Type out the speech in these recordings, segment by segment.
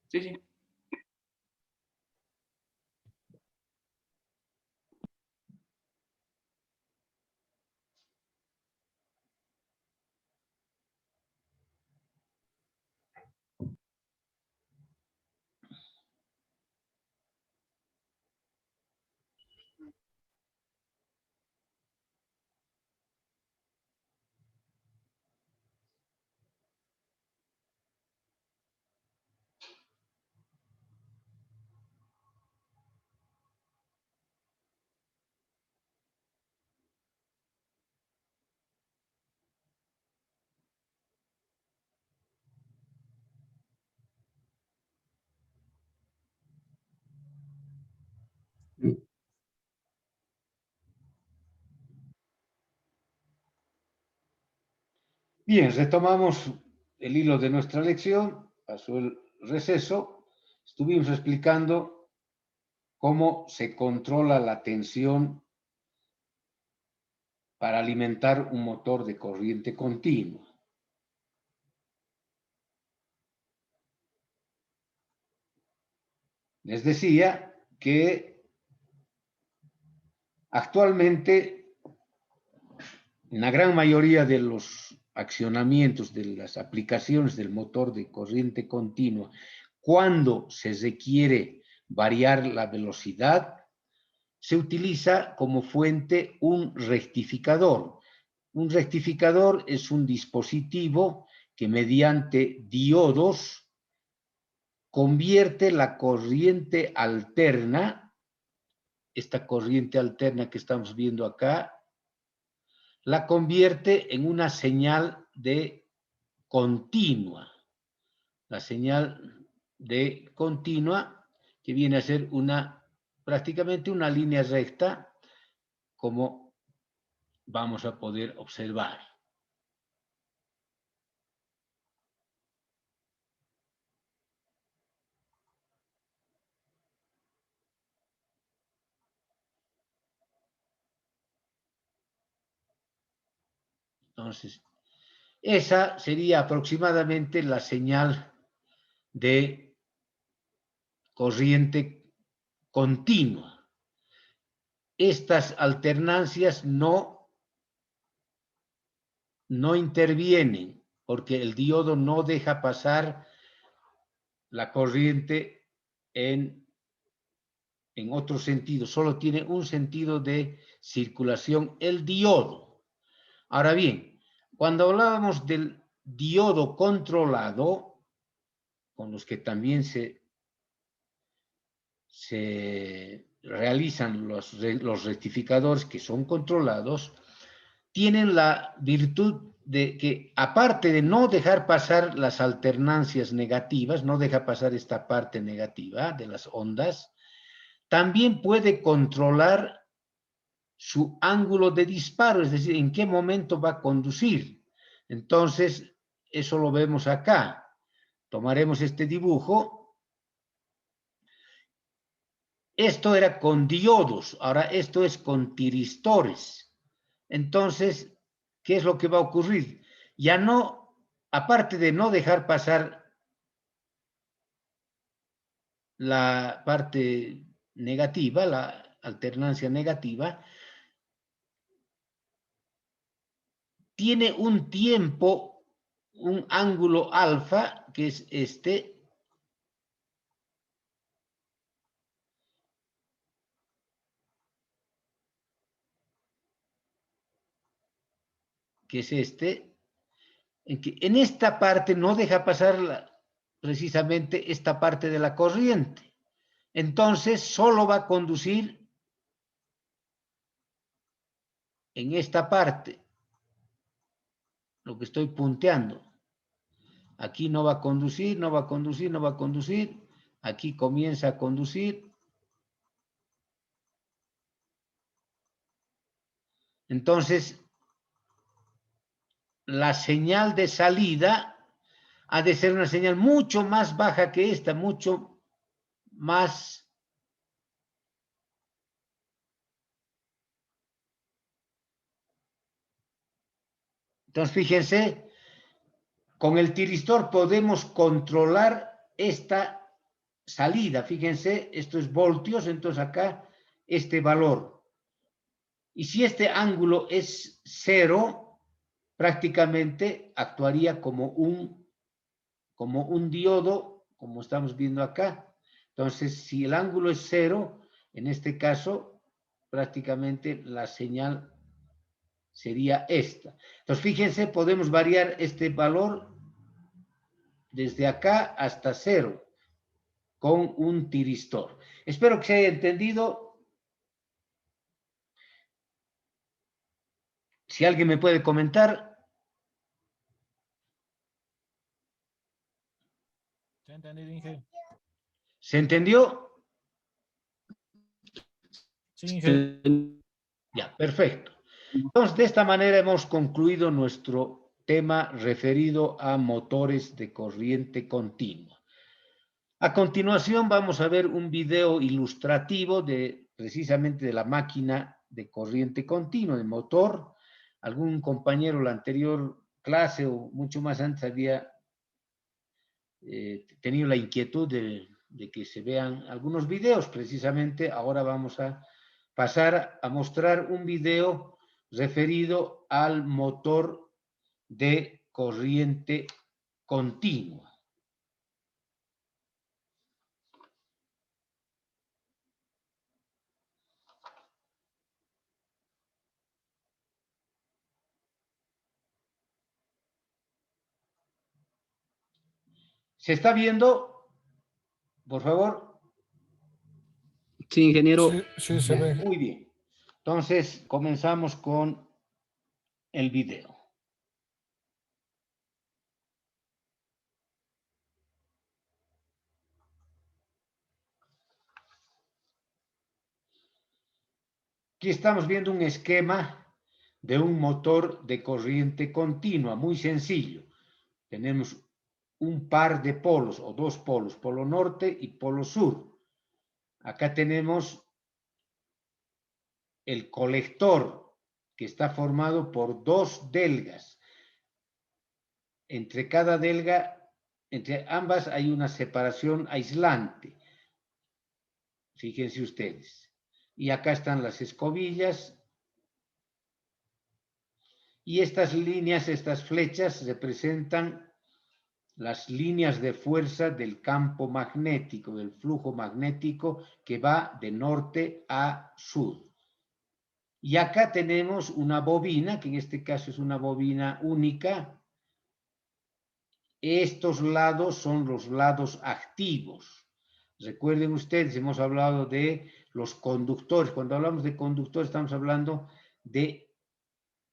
Sí, sí. Bien, retomamos el hilo de nuestra lección, pasó el receso, estuvimos explicando cómo se controla la tensión para alimentar un motor de corriente continua. Les decía que actualmente en la gran mayoría de los accionamientos, de las aplicaciones del motor de corriente continua, cuando se requiere variar la velocidad, se utiliza como fuente un rectificador. Un rectificador es un dispositivo que mediante diodos convierte la corriente alterna, esta corriente alterna que estamos viendo acá, la convierte en una señal de continua. La señal de continua que viene a ser prácticamente una línea recta, como vamos a poder observar. Entonces, esa sería aproximadamente la señal de corriente continua. Estas alternancias no intervienen porque el diodo no deja pasar la corriente en otro sentido, solo tiene un sentido de circulación, el diodo. Ahora bien, cuando hablábamos del diodo controlado, con los que también se realizan los rectificadores que son controlados, tienen la virtud de que, aparte de no dejar pasar las alternancias negativas, no deja pasar esta parte negativa de las ondas, también puede controlar su ángulo de disparo, es decir, en qué momento va a conducir. Entonces, eso lo vemos acá. Tomaremos este dibujo. Esto era con diodos, ahora esto es con tiristores. Entonces, ¿qué es lo que va a ocurrir? Ya no, aparte de no dejar pasar la parte negativa, la alternancia negativa, tiene un tiempo, un ángulo alfa, que es este, en esta parte no deja pasar precisamente esta parte de la corriente. Entonces, solo va a conducir en esta parte, lo que estoy punteando. Aquí no va a conducir, no va a conducir, no va a conducir. Aquí comienza a conducir. Entonces, la señal de salida ha de ser una señal mucho más baja que esta, mucho más. Entonces, fíjense, con el tiristor podemos controlar esta salida. Fíjense, esto es voltios, entonces acá este valor. Y si este ángulo es 0, prácticamente actuaría como un diodo, como estamos viendo acá. Entonces, si el ángulo es 0, en este caso, prácticamente la señal sería esta. Entonces, fíjense, podemos variar este valor desde acá hasta 0 con un tiristor. Espero que se haya entendido. Si alguien me puede comentar. ¿Se ha entendido, Inge? ¿Se entendió? Sí, Inge. Ya, perfecto. Entonces, de esta manera hemos concluido nuestro tema referido a motores de corriente continua. A continuación vamos a ver un video ilustrativo precisamente de la máquina de corriente continua, de motor. Algún compañero la anterior clase o mucho más antes había tenido la inquietud de que se vean algunos videos. Precisamente ahora vamos a pasar a mostrar un video referido al motor de corriente continua. ¿Se está viendo? Por favor. Sí, ingeniero. Sí, sí, se ve. Muy bien. Entonces, comenzamos con el video. Aquí estamos viendo un esquema de un motor de corriente continua, muy sencillo. Tenemos un par de polos o dos polos, polo norte y polo sur. Acá tenemos el colector, que está formado por dos delgas. Entre cada delga, entre ambas hay una separación aislante. Fíjense ustedes. Y acá están las escobillas. Y estas líneas, estas flechas, representan las líneas de fuerza del campo magnético, del flujo magnético que va de norte a sur. Y acá tenemos una bobina, que en este caso es una bobina única. Estos lados son los lados activos. Recuerden ustedes, hemos hablado de los conductores. Cuando hablamos de conductores estamos hablando de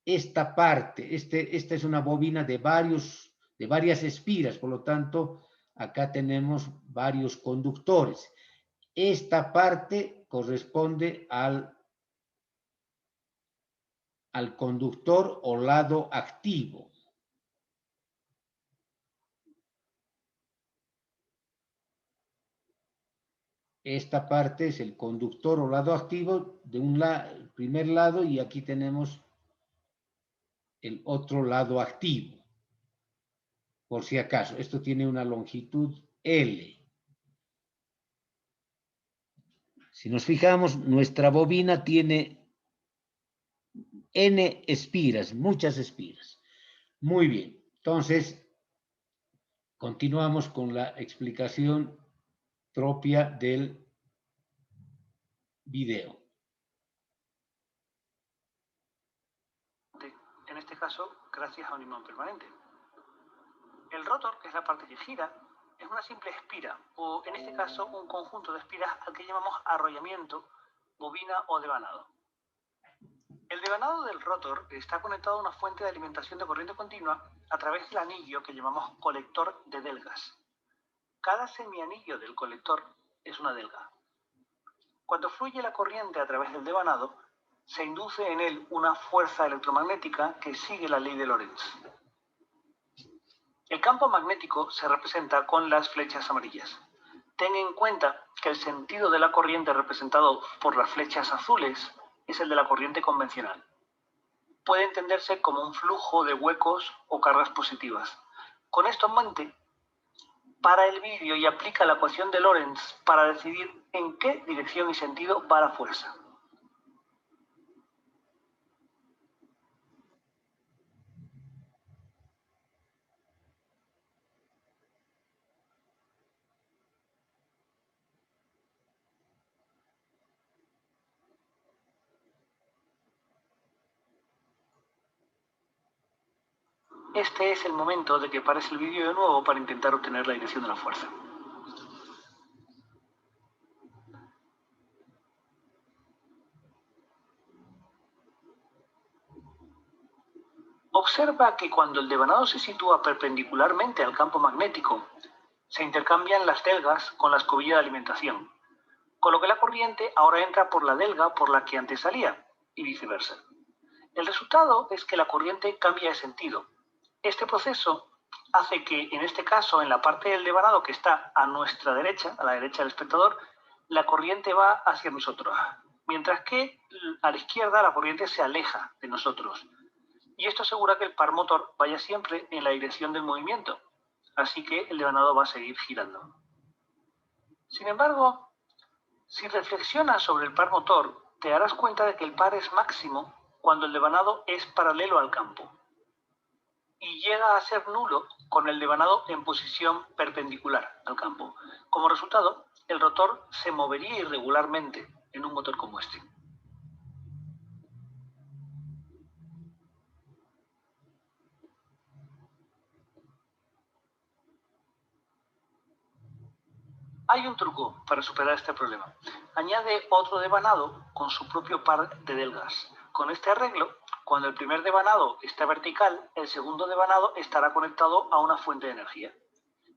esta parte. Esta es una bobina de varias espiras, por lo tanto, acá tenemos varios conductores. Esta parte corresponde al conductor o lado activo. Esta parte es el conductor o lado activo de el primer lado, y aquí tenemos el otro lado activo. Por si acaso, esto tiene una longitud L. Si nos fijamos, nuestra bobina tiene N espiras, muchas espiras. Muy bien, entonces continuamos con la explicación propia del video. En este caso, gracias a un imán permanente. El rotor, que es la parte que gira, es una simple espira, o en este caso un conjunto de espiras al que llamamos arrollamiento, bobina o devanado. El devanado del rotor está conectado a una fuente de alimentación de corriente continua a través del anillo que llamamos colector de delgas. Cada semianillo del colector es una delga. Cuando fluye la corriente a través del devanado, se induce en él una fuerza electromagnética que sigue la ley de Lorentz. El campo magnético se representa con las flechas amarillas. Ten en cuenta que el sentido de la corriente representado por las flechas azules es el de la corriente convencional. Puede entenderse como un flujo de huecos o cargas positivas. Con esto en mente, Para el vídeo y aplica la ecuación de Lorentz para decidir en qué dirección y sentido va la fuerza. Este es el momento de que pares el vídeo de nuevo para intentar obtener la dirección de la fuerza. Observa que cuando el devanado se sitúa perpendicularmente al campo magnético, se intercambian las delgas con la escobilla de alimentación, con lo que la corriente ahora entra por la delga por la que antes salía, y viceversa. El resultado es que la corriente cambia de sentido. Este proceso hace que, en este caso, en la parte del devanado que está a nuestra derecha, a la derecha del espectador, la corriente va hacia nosotros, mientras que a la izquierda la corriente se aleja de nosotros. Y esto asegura que el par motor vaya siempre en la dirección del movimiento, así que el devanado va a seguir girando. Sin embargo, si reflexionas sobre el par motor, te darás cuenta de que el par es máximo cuando el devanado es paralelo al campo y llega a ser nulo con el devanado en posición perpendicular al campo. Como resultado, el rotor se movería irregularmente en un motor como este. Hay un truco para superar este problema. Añade otro devanado con su propio par de delgas. Con este arreglo, cuando el primer devanado está vertical, el segundo devanado estará conectado a una fuente de energía.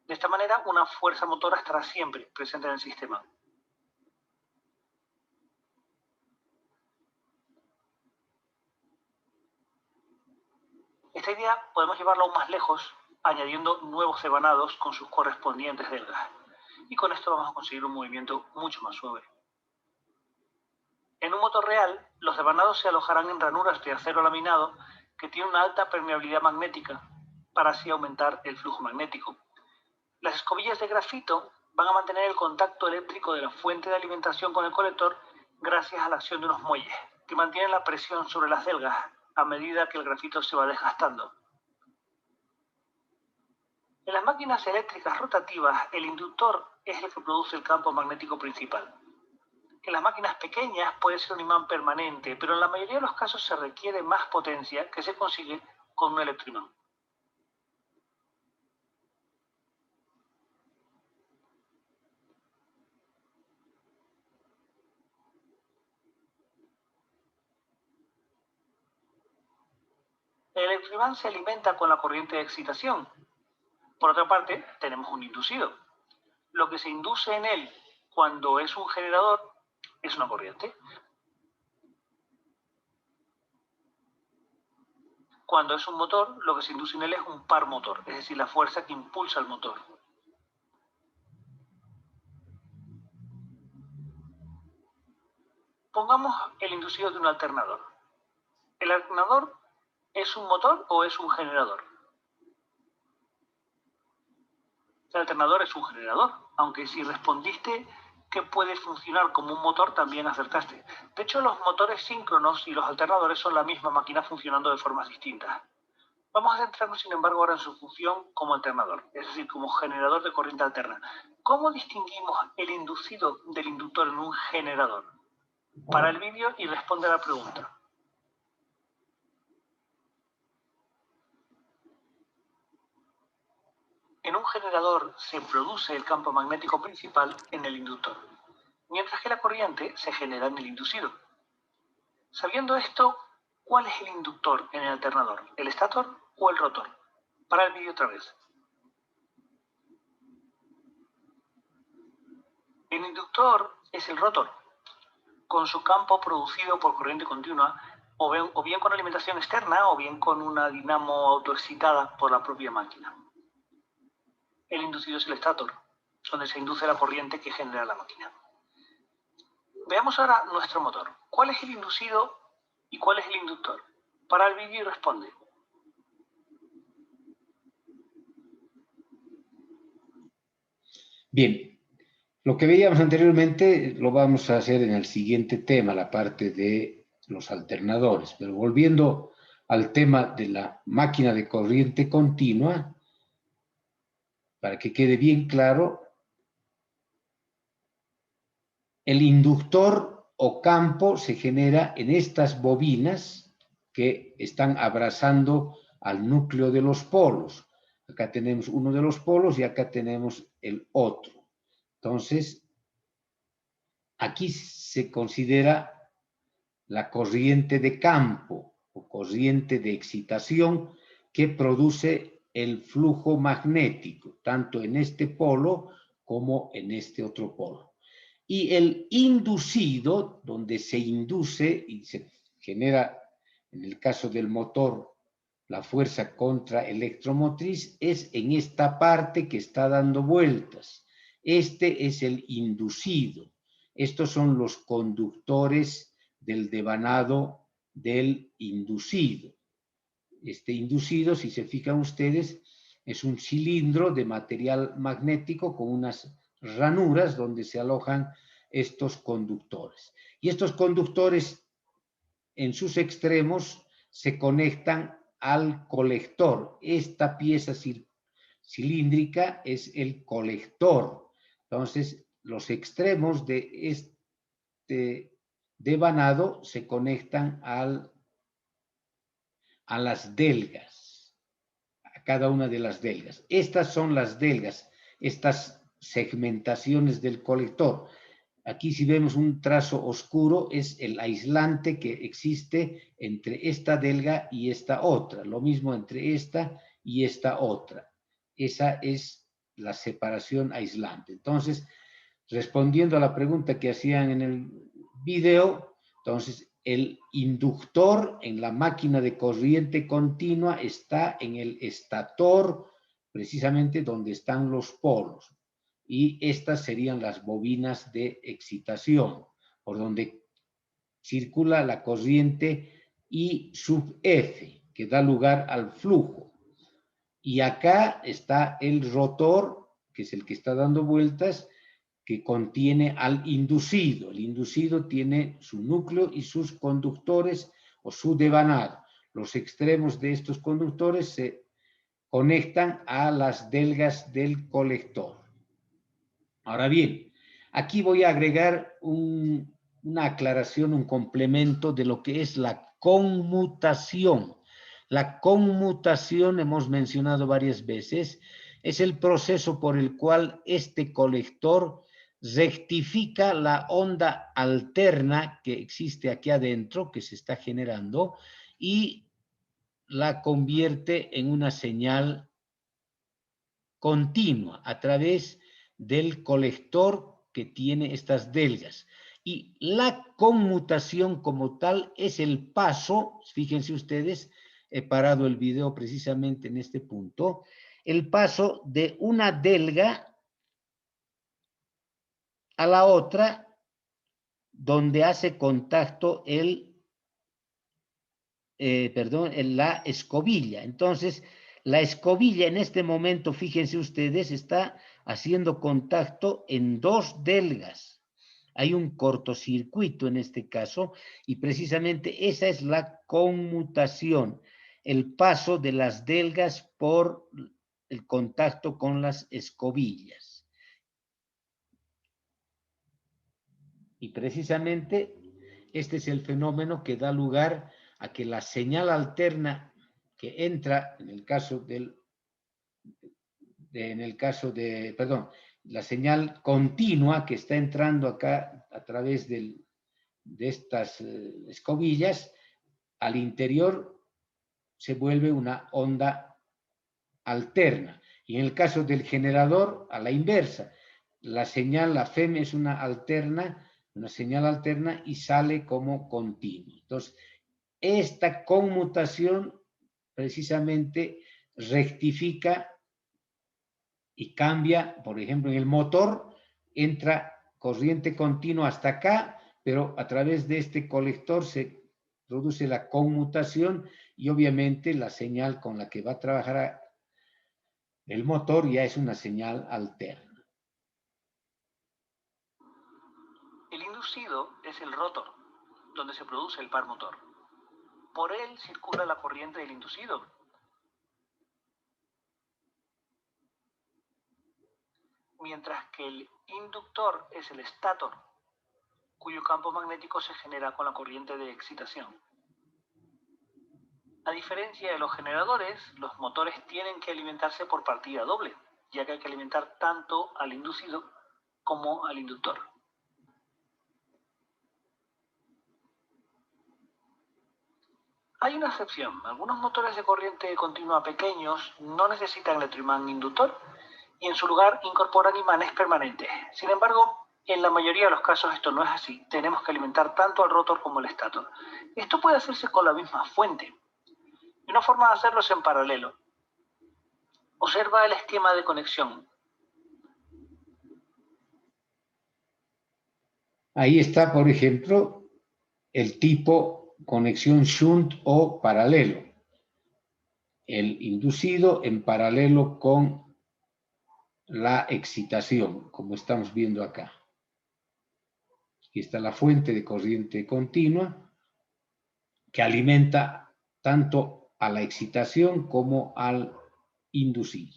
De esta manera, una fuerza motora estará siempre presente en el sistema. Esta idea podemos llevarla aún más lejos, añadiendo nuevos devanados con sus correspondientes delgas. Y con esto vamos a conseguir un movimiento mucho más suave. En un motor real, los devanados se alojarán en ranuras de acero laminado que tienen una alta permeabilidad magnética para así aumentar el flujo magnético. Las escobillas de grafito van a mantener el contacto eléctrico de la fuente de alimentación con el colector gracias a la acción de unos muelles que mantienen la presión sobre las delgas a medida que el grafito se va desgastando. En las máquinas eléctricas rotativas, el inductor es el que produce el campo magnético principal. En las máquinas pequeñas puede ser un imán permanente, pero en la mayoría de los casos se requiere más potencia que se consigue con un electroimán. El electroimán se alimenta con la corriente de excitación. Por otra parte, tenemos un inducido. Lo que se induce en él cuando es un generador es una corriente. Cuando es un motor, lo que se induce en él es un par motor, es decir, la fuerza que impulsa el motor. Pongamos el inducido de un alternador. ¿El alternador es un motor o es un generador? El alternador es un generador, aunque si respondiste que puede funcionar como un motor, también acertaste. De hecho, los motores síncronos y los alternadores son la misma máquina funcionando de formas distintas. Vamos a centrarnos, sin embargo, ahora en su función como alternador, es decir, como generador de corriente alterna. ¿Cómo distinguimos el inducido del inductor en un generador? Para el vídeo y responde a la pregunta. En un generador se produce el campo magnético principal en el inductor, mientras que la corriente se genera en el inducido. Sabiendo esto, ¿cuál es el inductor en el alternador? ¿El estator o el rotor? Para el vídeo otra vez. El inductor es el rotor, con su campo producido por corriente continua, o bien con alimentación externa, o bien con una dinamo autoexcitada por la propia máquina. El inducido es el estator, donde se induce la corriente que genera la máquina. Veamos ahora nuestro motor. ¿Cuál es el inducido y cuál es el inductor? Para el vídeo y responde. . Bien, lo que veíamos anteriormente lo vamos a hacer en el siguiente tema, la parte de los alternadores. Pero volviendo al tema de la máquina de corriente continua, para que quede bien claro, el inductor o campo se genera en estas bobinas que están abrazando al núcleo de los polos. Acá tenemos uno de los polos y acá tenemos el otro. Entonces, aquí se considera la corriente de campo o corriente de excitación que produce el flujo magnético, tanto en este polo como en este otro polo. Y el inducido, donde se induce y se genera, en el caso del motor, la fuerza contraelectromotriz, es en esta parte que está dando vueltas. Este es el inducido. Estos son los conductores del devanado del inducido. Este inducido, si se fijan ustedes, es un cilindro de material magnético con unas ranuras donde se alojan estos conductores. Y estos conductores en sus extremos se conectan al colector. Esta pieza cilíndrica es el colector. Entonces, los extremos de este devanado se conectan a las delgas, a cada una de las delgas. Estas son las delgas, estas segmentaciones del colector. Aquí si vemos un trazo oscuro es el aislante que existe entre esta delga y esta otra. Lo mismo entre esta y esta otra. Esa es la separación aislante. Entonces, respondiendo a la pregunta que hacían en el video, entonces el inductor en la máquina de corriente continua está en el estator, precisamente donde están los polos. Y estas serían las bobinas de excitación, por donde circula la corriente I sub F, que da lugar al flujo. Y acá está el rotor, que es el que está dando vueltas, que contiene al inducido. El inducido tiene su núcleo y sus conductores o su devanado. Los extremos de estos conductores se conectan a las delgas del colector. Ahora bien, aquí voy a agregar una aclaración, un complemento de lo que es la conmutación. La conmutación, hemos mencionado varias veces, es el proceso por el cual este colector rectifica la onda alterna que existe aquí adentro, que se está generando, y la convierte en una señal continua a través del colector que tiene estas delgas. Y la conmutación como tal es el paso, fíjense ustedes, he parado el video precisamente en este punto, el paso de una delga a la otra donde hace contacto la escobilla. Entonces, la escobilla en este momento, fíjense ustedes, está haciendo contacto en dos delgas. Hay un cortocircuito en este caso y precisamente esa es la conmutación, el paso de las delgas por el contacto con las escobillas. Y precisamente este es el fenómeno que da lugar a que la señal alterna que entra en el caso la señal continua que está entrando acá a través de estas escobillas, al interior se vuelve una onda alterna. Y en el caso del generador, a la inversa, la señal, la FEM es una señal alterna y sale como continua. Entonces, esta conmutación precisamente rectifica y cambia, por ejemplo, en el motor entra corriente continua hasta acá, pero a través de este colector se produce la conmutación y obviamente la señal con la que va a trabajar el motor ya es una señal alterna. inducido es el rotor, donde se produce el par motor. Por él circula la corriente del inducido. Mientras que el inductor es el estator, cuyo campo magnético se genera con la corriente de excitación. A diferencia de los generadores, los motores tienen que alimentarse por partida doble, ya que hay que alimentar tanto al inducido como al inductor. Hay una excepción. Algunos motores de corriente continua pequeños no necesitan electroimán inductor y en su lugar incorporan imanes permanentes. Sin embargo, en la mayoría de los casos esto no es así. Tenemos que alimentar tanto al rotor como al estator. Esto puede hacerse con la misma fuente. Y una forma de hacerlo es en paralelo. Observa el esquema de conexión. Ahí está, por ejemplo, el tipo conexión shunt o paralelo. El inducido en paralelo con la excitación, como estamos viendo acá. Aquí está la fuente de corriente continua que alimenta tanto a la excitación como al inducido.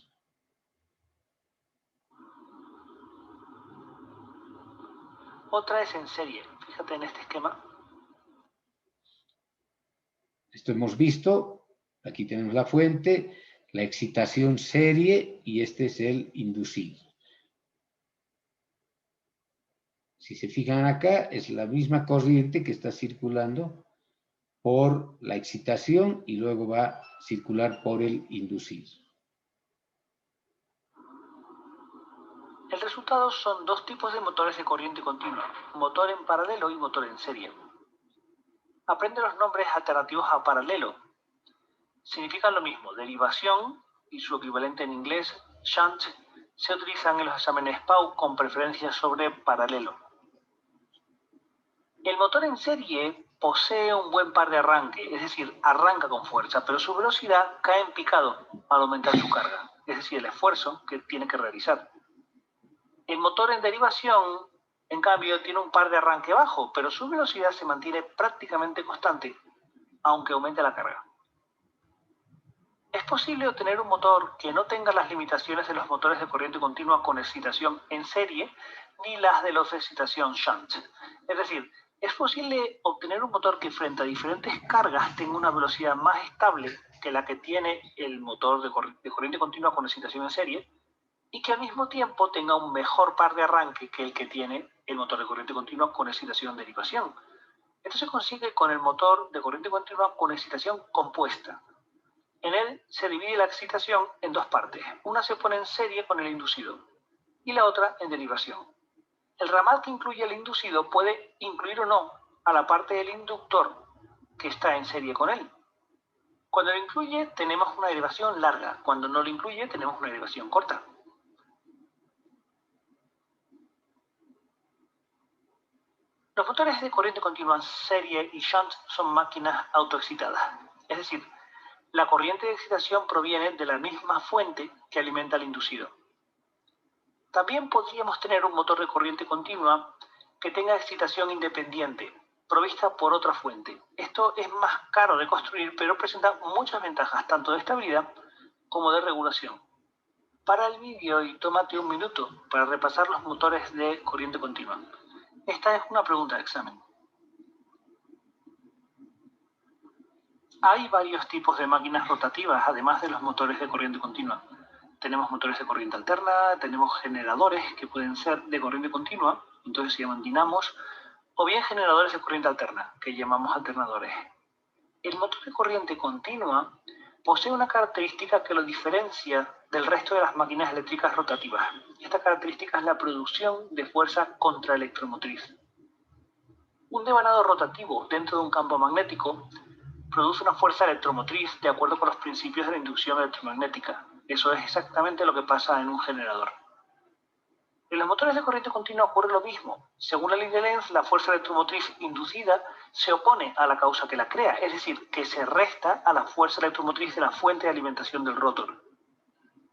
Otra es en serie. Fíjate en este esquema. Esto hemos visto, aquí tenemos la fuente, la excitación serie y este es el inducido. Si se fijan acá, es la misma corriente que está circulando por la excitación y luego va a circular por el inducido. El resultado son dos tipos de motores de corriente continua, motor en paralelo y motor en serie. Aprende los nombres alternativos a paralelo. Significan lo mismo, derivación y su equivalente en inglés, shunt, se utilizan en los exámenes PAU con preferencia sobre paralelo. El motor en serie posee un buen par de arranque, es decir, arranca con fuerza, pero su velocidad cae en picado al aumentar su carga, es decir, el esfuerzo que tiene que realizar. El motor en derivación, en cambio, tiene un par de arranque bajo, pero su velocidad se mantiene prácticamente constante, aunque aumente la carga. Es posible obtener un motor que no tenga las limitaciones de los motores de corriente continua con excitación en serie, ni las de los de excitación shunt. Es decir, es posible obtener un motor que frente a diferentes cargas tenga una velocidad más estable que la que tiene el motor de corriente continua con excitación en serie, y que al mismo tiempo tenga un mejor par de arranque que el que tiene el motor de corriente continua con excitación derivación. Esto se consigue con el motor de corriente continua con excitación compuesta. En él se divide la excitación en dos partes. Una se pone en serie con el inducido y la otra en derivación. El ramal que incluye el inducido puede incluir o no a la parte del inductor que está en serie con él. Cuando lo incluye tenemos una derivación larga, cuando no lo incluye tenemos una derivación corta. Los motores de corriente continua en serie y shunt son máquinas autoexcitadas, es decir, la corriente de excitación proviene de la misma fuente que alimenta al inducido. También podríamos tener un motor de corriente continua que tenga excitación independiente, provista por otra fuente. Esto es más caro de construir, pero presenta muchas ventajas, tanto de estabilidad como de regulación. Para el vídeo y tómate un minuto para repasar los motores de corriente continua. Esta es una pregunta de examen. Hay varios tipos de máquinas rotativas, además de los motores de corriente continua. Tenemos motores de corriente alterna, tenemos generadores que pueden ser de corriente continua, entonces se llaman dinamos, o bien generadores de corriente alterna, que llamamos alternadores. El motor de corriente continua posee una característica que lo diferencia del resto de las máquinas eléctricas rotativas. Esta característica es la producción de fuerza contraelectromotriz. Un devanado rotativo dentro de un campo magnético produce una fuerza electromotriz de acuerdo con los principios de la inducción electromagnética. Eso es exactamente lo que pasa en un generador. En los motores de corriente continua ocurre lo mismo. Según la ley de Lenz, la fuerza electromotriz inducida se opone a la causa que la crea, es decir, que se resta a la fuerza electromotriz de la fuente de alimentación del rotor.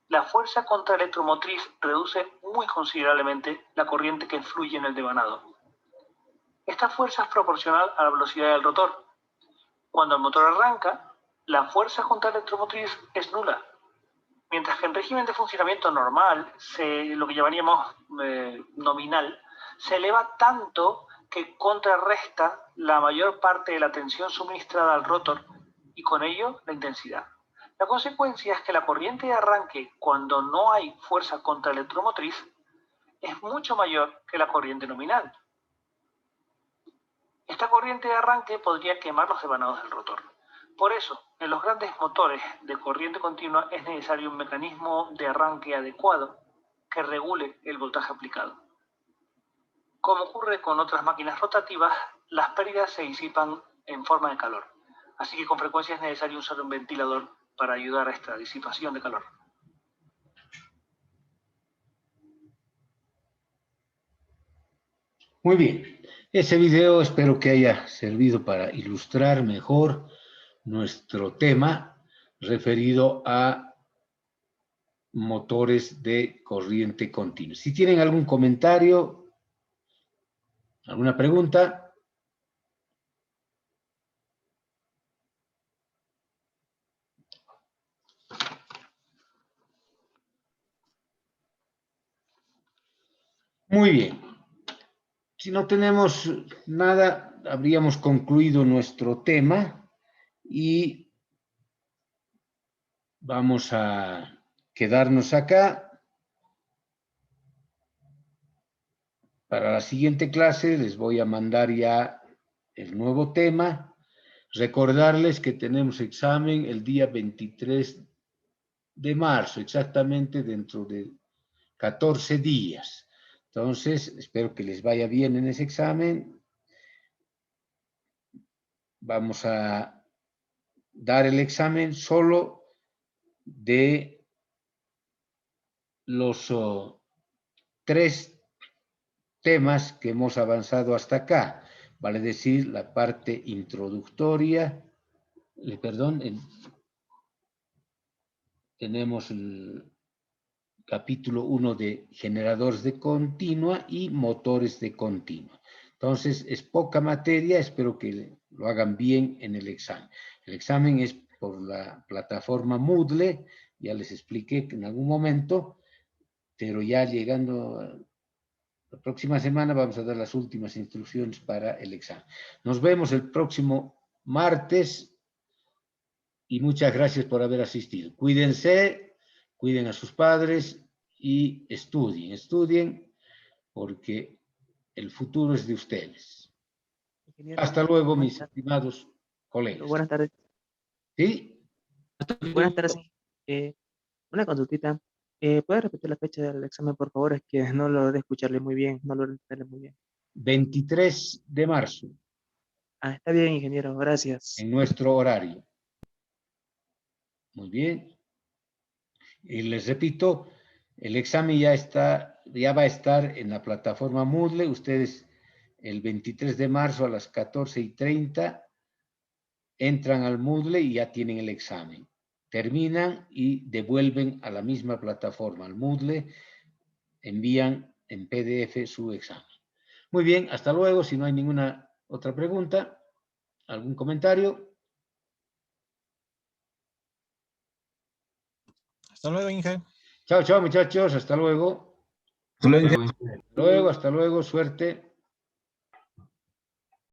La fuerza contraelectromotriz reduce muy considerablemente la corriente que fluye en el devanado. Esta fuerza es proporcional a la velocidad del rotor. Cuando el motor arranca, la fuerza contraelectromotriz es nula. Mientras que en régimen de funcionamiento normal, lo que llamaríamos nominal, se eleva tanto que contrarresta la mayor parte de la tensión suministrada al rotor y con ello la intensidad. La consecuencia es que la corriente de arranque, cuando no hay fuerza contraelectromotriz, es mucho mayor que la corriente nominal. Esta corriente de arranque podría quemar los devanados del rotor. Por eso, en los grandes motores de corriente continua es necesario un mecanismo de arranque adecuado que regule el voltaje aplicado. Como ocurre con otras máquinas rotativas, las pérdidas se disipan en forma de calor. Así que con frecuencia es necesario usar un ventilador para ayudar a esta disipación de calor. Muy bien. Ese video espero que haya servido para ilustrar mejor nuestro tema referido a motores de corriente continua. Si tienen algún comentario, alguna pregunta. Muy bien. Si no tenemos nada, habríamos concluido nuestro tema y vamos a quedarnos acá. Para la siguiente clase les voy a mandar ya el nuevo tema. Recordarles que tenemos examen el día 23 de marzo, exactamente dentro de 14 días. Entonces, espero que les vaya bien en ese examen. Vamos a dar el examen solo de los 3 temas que hemos avanzado hasta acá, vale decir, la parte introductoria, tenemos el capítulo 1 de generadores de continua y motores de continua. Entonces, es poca materia, espero que lo hagan bien en el examen. El examen es por la plataforma Moodle, ya les expliqué que en algún momento, pero ya llegando la próxima semana vamos a dar las últimas instrucciones para el examen. Nos vemos el próximo martes y muchas gracias por haber asistido. Cuídense, cuiden a sus padres y estudien porque el futuro es de ustedes. Ingeniero, Hasta luego, buenas mis tardes. estimados colegas. Buenas tardes. ¿Sí? Buenas tardes. Una consultita. ¿Puede repetir la fecha del examen, por favor? Es que no logré escucharle muy bien, no logré entenderle muy bien. 23 de marzo, Está bien, ingeniero, gracias. en nuestro horario. Muy bien. Y les repito, el examen ya va a estar en la plataforma Moodle. Ustedes el 23 de marzo a las 14:30 entran al Moodle y ya tienen el examen. Terminan y devuelven a la misma plataforma, al Moodle, envían en PDF su examen. Muy bien, hasta luego. Si no hay ninguna otra pregunta, ¿algún comentario? Hasta luego, Inge. Chao, chao, muchachos. Hasta luego. Hasta luego. Hasta luego, suerte.